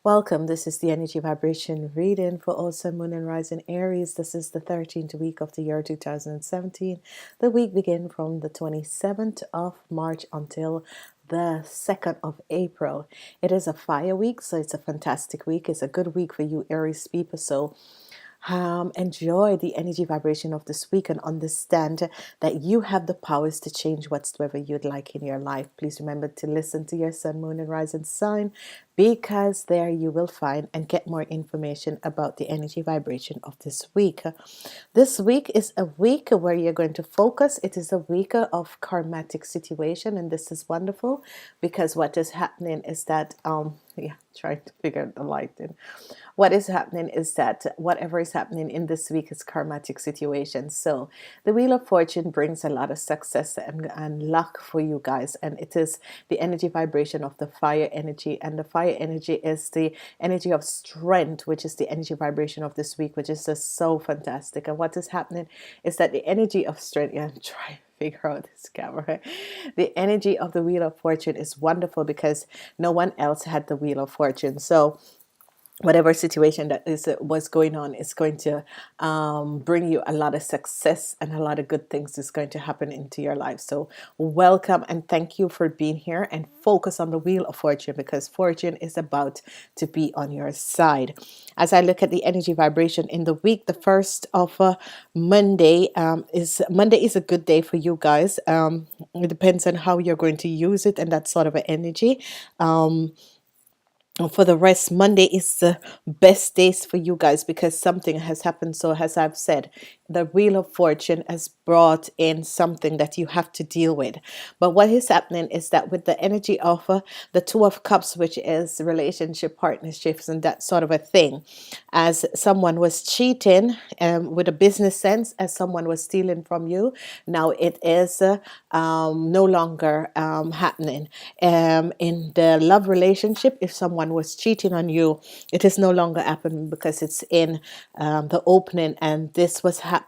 Welcome. This is the energy vibration reading for all Sun, Moon, and Rising Aries. This is the 13th week of the year 2017. The week begins from the 27th of March until the 2nd of April. It is a fire week, so it's a fantastic week. It's a good week for you, Aries people. So enjoy the energy vibration of this week and understand that you have the powers to change whatsoever you'd like in your life. Please remember to listen to your sun, moon, and rising sign, because there you will find and get more information about the energy vibration of this week. This week is a week where you're going to focus. It is a week of karmatic situation, and this is wonderful because what is happening is that trying to figure out the lighting. What is happening is that whatever is happening in this week is karmatic situation. So the Wheel of Fortune brings a lot of success and luck for you guys, and it is the energy vibration of the fire energy, and the fire energy is the energy of strength, which is the energy vibration of this week, which is just so fantastic. And what is happening is that the energy of strength, try figure out this camera. The energy of the Wheel of Fortune is wonderful because no one else had the Wheel of Fortune. So whatever situation that was going on is going to bring you a lot of success, and a lot of good things is going to happen into your life. So welcome and thank you for being here, and focus on the Wheel of Fortune because fortune is about to be on your side. As I look at the energy vibration in the week, the first of Monday is a good day for you guys. It depends on how you're going to use it and that sort of an energy. For the rest, Monday is the best days for you guys because something has happened. So as I've said, the Wheel of Fortune has brought in something that you have to deal with. But what is happening is that with the energy of the Two of Cups, which is relationship, partnerships, and that sort of a thing, as someone was cheating with a business sense, as someone was stealing from you, now it is no longer happening. In the love relationship, if someone was cheating on you, it is no longer happening because it's in the opening, and this was happening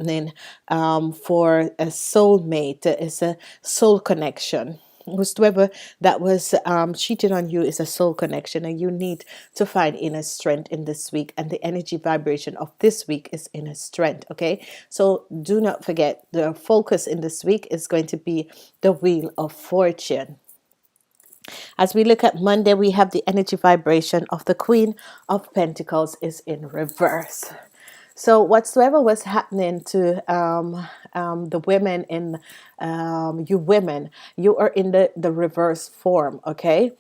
for a soulmate. It's a soul connection. Whoever that was cheating on you is a soul connection, and you need to find inner strength in this week, and the energy vibration of this week is inner strength. Okay, so do not forget, the focus in this week is going to be the Wheel of Fortune. As we look at Monday, we have the energy vibration of the Queen of Pentacles is in reverse. So whatsoever was happening to the women in you women, you are in the reverse form. Okay,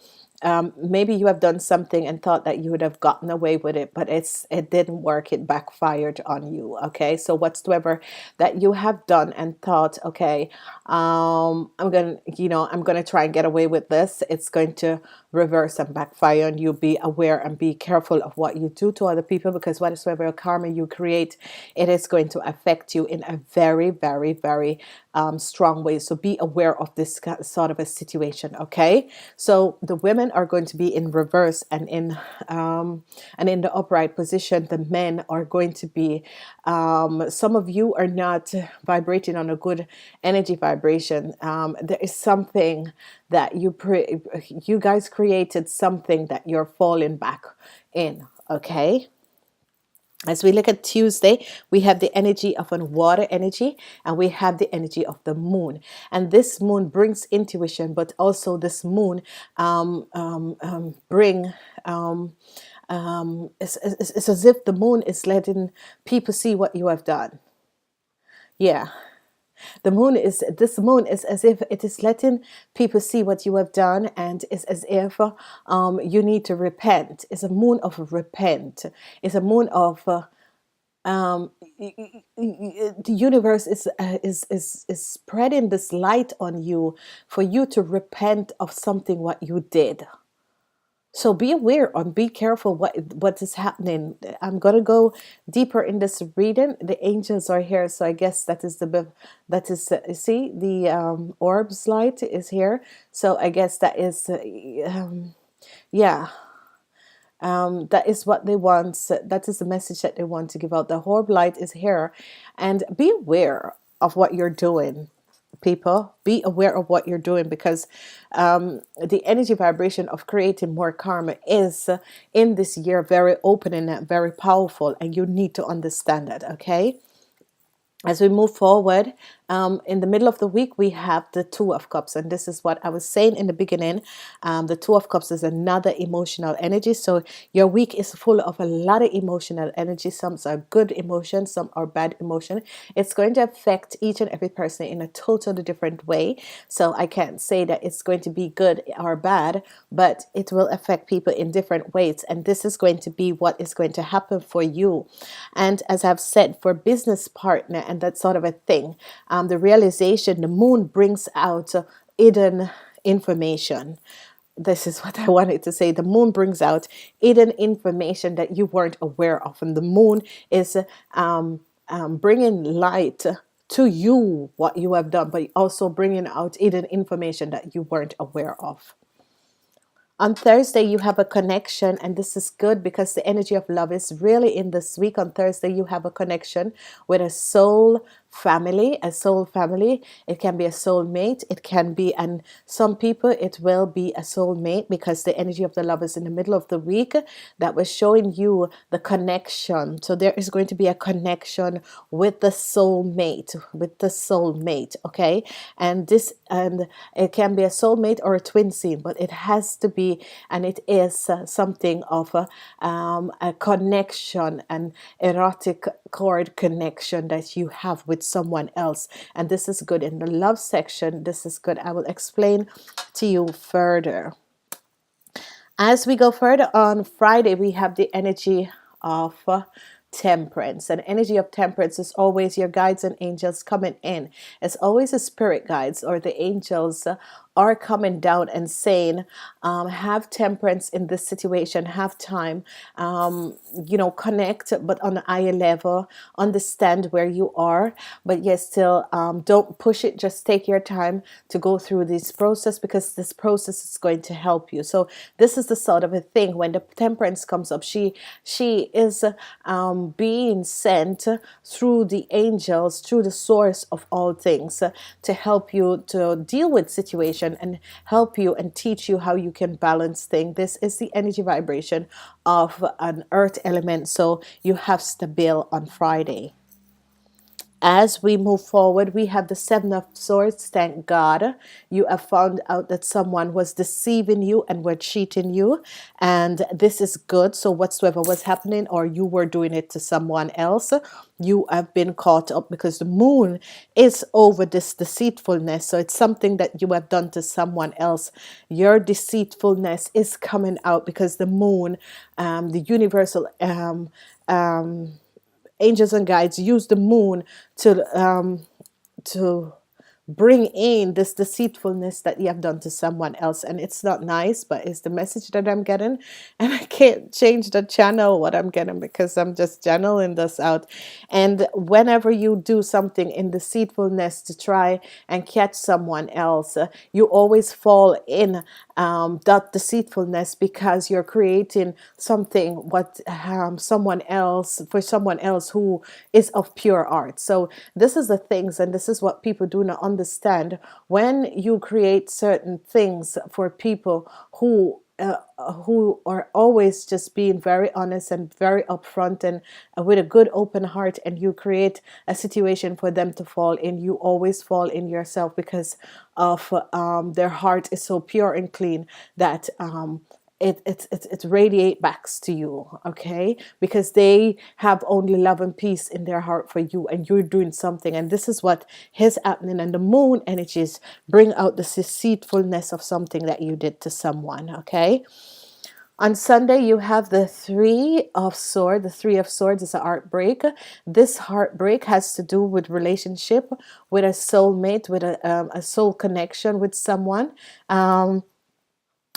maybe you have done something and thought that you would have gotten away with it, but it didn't work. It backfired on you. Okay, so whatsoever that you have done and thought, okay, I'm gonna try and get away with this, it's going to reverse and backfire on you. Be aware and be careful of what you do to other people, because whatsoever karma you create, it is going to affect you in a very, very, very strong way. So be aware of this sort of a situation. Okay, so the women are going to be in reverse, and in the upright position, the men are going to be. Some of you are not vibrating on a good energy vibration. There is something that you guys created, something that you're falling back in. Okay. As we look at Tuesday, we have the energy of a water energy, and we have the energy of the moon. And this moon brings intuition, but also this moon bring it's as if the moon is letting people see what you have done. Yeah. This moon is as if it is letting people see what you have done, and it's as if you need to repent. It's a moon of repent. It's a moon of the universe is spreading this light on you for you to repent of something what you did. So be aware and be careful what is happening. I'm gonna go deeper in this reading. The angels are here, so I guess that is see the orbs light is here. So I guess that is yeah. That is what they want. That is the message that they want to give out. The orb light is here, and be aware of what you're doing. people. Be aware of what you're doing, because the energy vibration of creating more karma is in this year very open and very powerful, and you need to understand that. Okay, as we move forward, in the middle of the week, we have the Two of Cups. And this is what I was saying in the beginning. The Two of Cups is another emotional energy. So your week is full of a lot of emotional energy. Some are good emotions, some are bad emotion. It's going to affect each and every person in a totally different way. So I can't say that it's going to be good or bad, but it will affect people in different ways. And this is going to be what is going to happen for you. And as I've said, for business partner and that sort of a thing, the realization, the moon brings out hidden information. This is what I wanted to say. The moon brings out hidden information that you weren't aware of, and the moon is bringing light to you what you have done, but also bringing out hidden information that you weren't aware of. On Thursday, you have a connection, and this is good because the energy of love is really in this week. On Thursday, you have a connection with a soul family. A soul family. It can be a soul mate. It can be, and some people, it will be a soul mate, because the energy of the love is in the middle of the week that was showing you the connection. So there is going to be a connection with the soul mate, okay? And it can be a soulmate or a twin seam, but it has to be, and it is something of a connection, an erotic cord connection that you have with someone else. And this is good in the love section. This is good. I will explain to you further. As we go further, on Friday, we have the energy of temperance. And energy of temperance is always your guides and angels coming in. It's always the spirit guides or the angels are coming down and saying, have temperance in this situation, have time, connect, but on a higher level, understand where you are, but yes, still don't push it. Just take your time to go through this process, because this process is going to help you. So this is the sort of a thing when the temperance comes up. She is being sent through the angels, through the source of all things, to help you to deal with situation and help you and teach you how you can balance things. This is the energy vibration of an earth element, so you have stabil on Friday. As we move forward, we have the Seven of Swords. Thank God you have found out that someone was deceiving you and were cheating you, and this is good. So whatsoever was happening, or you were doing it to someone else, you have been caught up, because the moon is over this deceitfulness. So it's something that you have done to someone else. Your deceitfulness is coming out, because the moon, the universal angels and guides use the moon to bring in this deceitfulness that you have done to someone else. And it's not nice, but it's the message that I'm getting, and I can't change the channel what I'm getting, because I'm just channeling this out. And whenever you do something in deceitfulness to try and catch someone else, you always fall in that deceitfulness, because you're creating something what someone else, for someone else who is of pure art. So this is the things, and this is what people do not understand. When you create certain things for people who are always just being very honest and very upfront and with a good open heart, and you create a situation for them to fall in, you always fall in yourself, because of their heart is so pure and clean that it radiate back to you, okay? Because they have only love and peace in their heart for you, and you're doing something, and this is what is happening. And the moon energies bring out the deceitfulness of something that you did to someone, okay? On Sunday, you have the Three of Swords. The Three of Swords is a heartbreak. This heartbreak has to do with relationship, with a soulmate, with a soul connection with someone.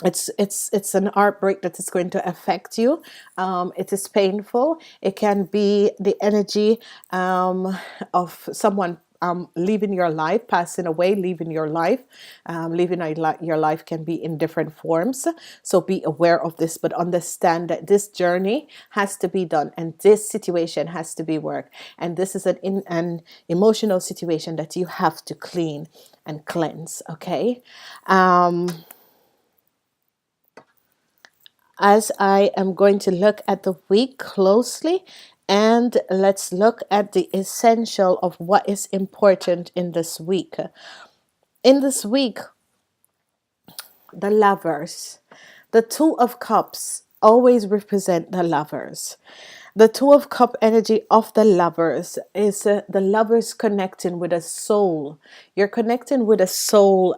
It's an heartbreak that is going to affect you. It is painful. It can be the energy of someone leaving your life, passing away, leaving your life. Leaving your life can be in different forms. So be aware of this, but understand that this journey has to be done and this situation has to be worked. And this is an emotional situation that you have to clean and cleanse. Okay. As I am going to look at the week closely, and let's look at the essential of what is important in this week. In this week, the lovers, the Two of Cups always represent the lovers. The Two of Cup energy of the lovers is the lovers connecting with a soul. You're connecting with a soul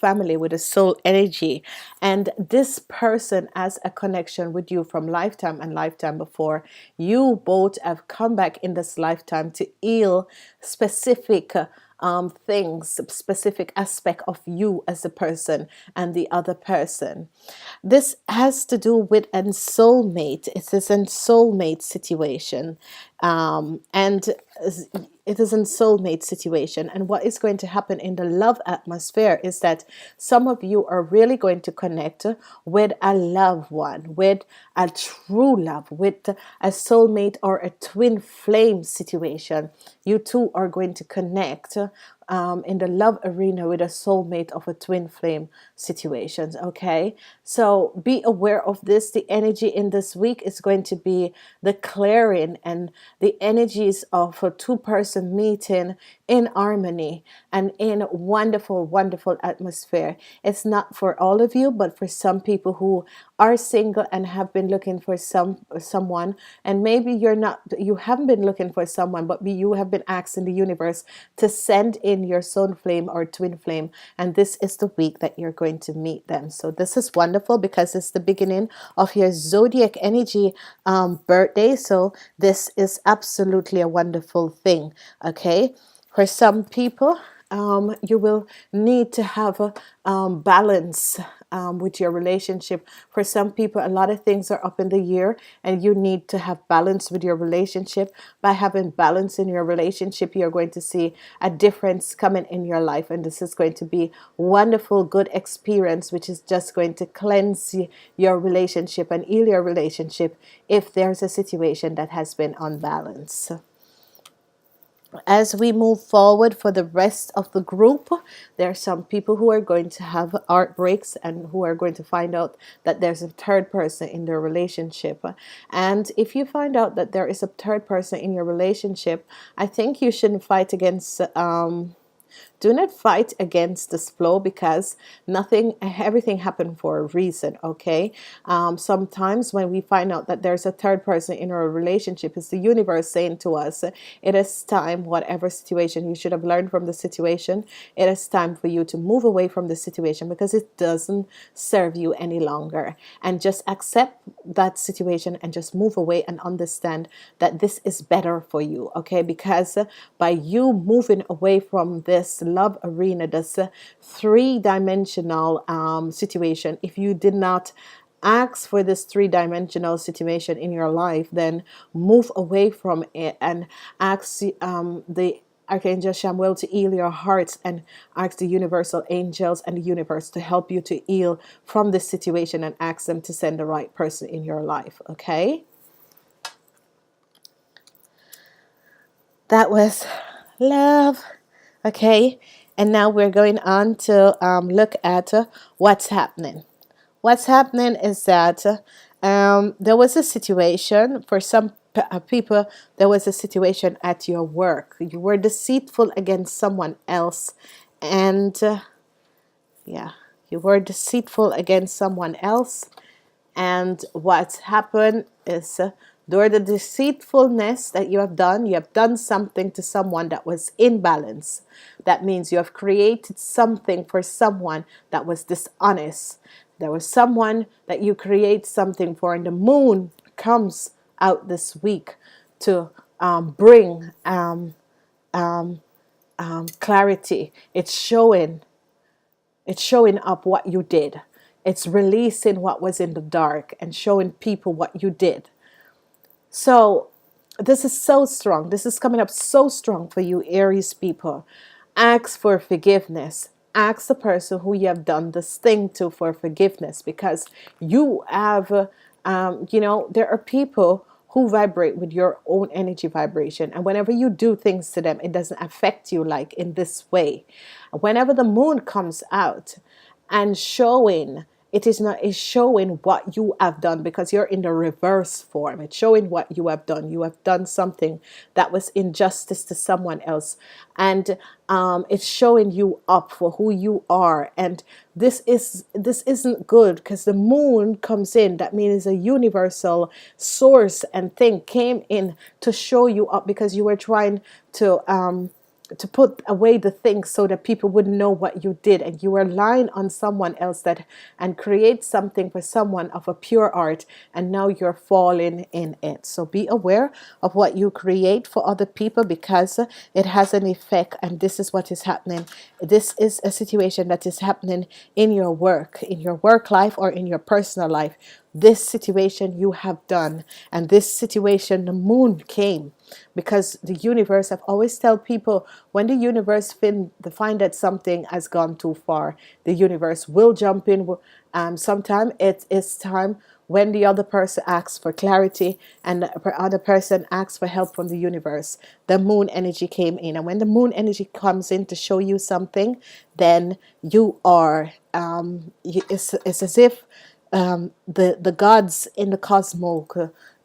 family, with a soul energy. And this person has a connection with you from lifetime and lifetime before. You both have come back in this lifetime to heal specific things, specific aspect of you as a person and the other person. This has to do with a soulmate. It is a soulmate situation, and it is a soulmate situation. And what is going to happen in the love atmosphere is that some of you are really going to connect with a loved one, with a true love, with a soulmate or a twin flame situation. You two are going to connect in the love arena with a soulmate of a twin flame situations. Okay, so be aware of this. The energy in this week is going to be the clearing and the energies of a two-person meeting in harmony and in wonderful atmosphere. It's not for all of you, but for some people who are single and have been looking for someone, and maybe you haven't been looking for someone, but you have been asking the universe to send in your soul flame or twin flame, and this is the week that you're going to meet them. So this is wonderful because it's the beginning of your zodiac energy birthday. So this is absolutely a wonderful thing. Okay, for some people, you will need to have a balance with your relationship. For some people, a lot of things are up in the air, and you need to have balance with your relationship. By having balance in your relationship, you're going to see a difference coming in your life, and this is going to be wonderful, good experience, which is just going to cleanse your relationship and heal your relationship if there's a situation that has been unbalanced. As we move forward for the rest of the group, there are some people who are going to have heartbreaks and who are going to find out that there's a third person in their relationship. And if you find out that there is a third person in your relationship, I think you shouldn't fight against do not fight against this flow, because everything happened for a reason. Okay, sometimes when we find out that there's a third person in our relationship, it's the universe saying to us, it is time, whatever situation you should have learned from the situation, it is time for you to move away from the situation because it doesn't serve you any longer, and just accept that situation and just move away and understand that this is better for you. Okay, because by you moving away from this love arena, this three-dimensional situation, if you did not ask for this three-dimensional situation in your life, then move away from it and ask the Archangel Samuel to heal your hearts, and ask the universal angels and the universe to help you to heal from this situation, and ask them to send the right person in your life. Okay, that was love. Okay, and now we're going on to look at what's happening. What's happening is that there was a situation for some people. There was a situation at your work. You were deceitful against someone else, and yeah, you were deceitful against someone else. And what's happened is during the deceitfulness that you have done something to someone that was imbalance. That means you have created something for someone that was dishonest. There was someone that you create something for, and the moon comes out this week to bring clarity. It's showing up what you did. It's releasing what was in the dark and showing people what you did. So this is so strong. This is coming up so strong for you, Aries people. Ask for forgiveness. Ask the person who you have done this thing to for forgiveness, because you have, there are people who vibrate with your own energy vibration. And whenever you do things to them, it doesn't affect you like in this way. Whenever the moon comes out and showing, it is not, is showing what you have done, because you're in the reverse form. It's showing what you have done. You have done something that was injustice to someone else, and it's showing you up for who you are. And this isn't good, because the moon comes in, that means a universal source and thing came in to show you up, because you were trying to put away the things so that people wouldn't know what you did, and you were relying on someone else that and create something for someone of a pure art, and now you're falling in it. So be aware of what you create for other people, because it has an effect. And this is what is happening. This is a situation that is happening in your work life, or in your personal life. This situation you have done, and this situation, the moon came because the universe, I've always tell people, when the universe find that something has gone too far, the universe will jump in. Sometimes it is time when the other person asks for clarity, and the other person asks for help from the universe. The moon energy came in, and when the moon energy comes in to show you something, then you are it's as if the gods in the cosmos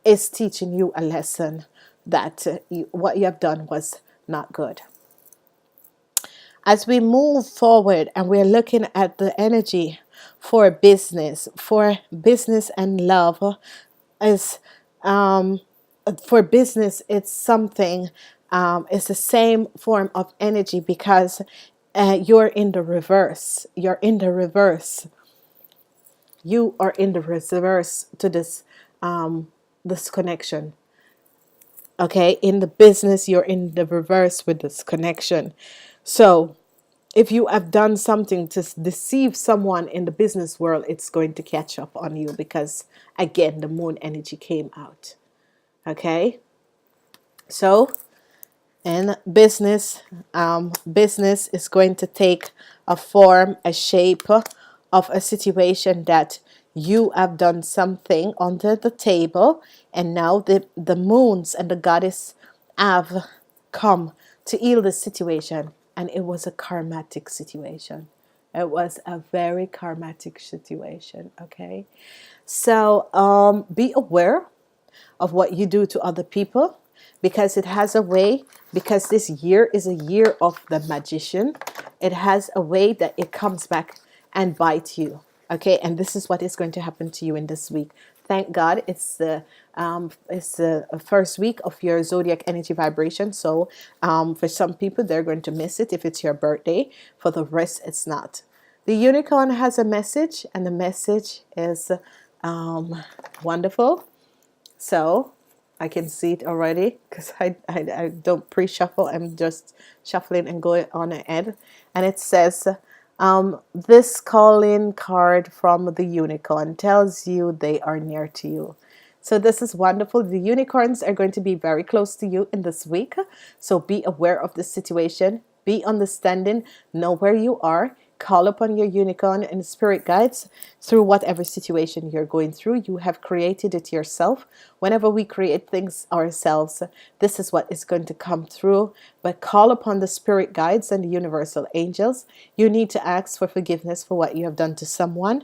is teaching you a lesson, that what you have done was not good. As we move forward and we're looking at the energy for business and love, is for business, it's something, it's the same form of energy, because you're in the reverse. You're in the reverse. You are in the reverse to this connection. Okay, in the business, you're in the reverse with this connection. So if you have done something to deceive someone in the business world, it's going to catch up on you, because again, the moon energy came out. Okay, so in business, business is going to take a form, a shape of a situation that you have done something under the table, and now the moons and the goddess have come to heal the situation, and it was a karmatic situation. It was a very karmatic situation. Okay, so be aware of what you do to other people, because it has a way, because this year is a year of the magician. It has a way that it comes back and bites you. Okay, and this is what is going to happen to you in this week. Thank God it's the first week of your zodiac energy vibration. So for some people, they're going to miss it if it's your birthday. For the rest, it's not. The unicorn has a message, and the message is wonderful. So I can see it already, because I don't pre-shuffle. I'm just shuffling and going on ahead. And it says, this calling card from the unicorn tells you they are near to you. So this is wonderful. The unicorns are going to be very close to you in this week. So be aware of the situation. Be understanding. Know where you are. Call upon your unicorn and spirit guides through whatever situation you're going through. You have created it yourself. Whenever we create things ourselves, this is what is going to come through. But call upon the spirit guides and the universal angels. You need to ask for forgiveness for what you have done to someone.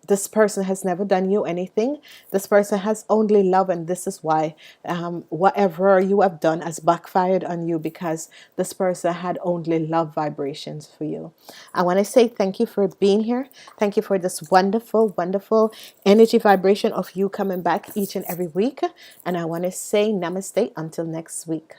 This person has never done you anything. This person has only love, and this is why whatever you have done has backfired on you, because this person had only love vibrations for you. I want to say thank you for being here. Thank you for this wonderful, wonderful energy vibration of you coming back each and every week. And I want to say namaste until next week.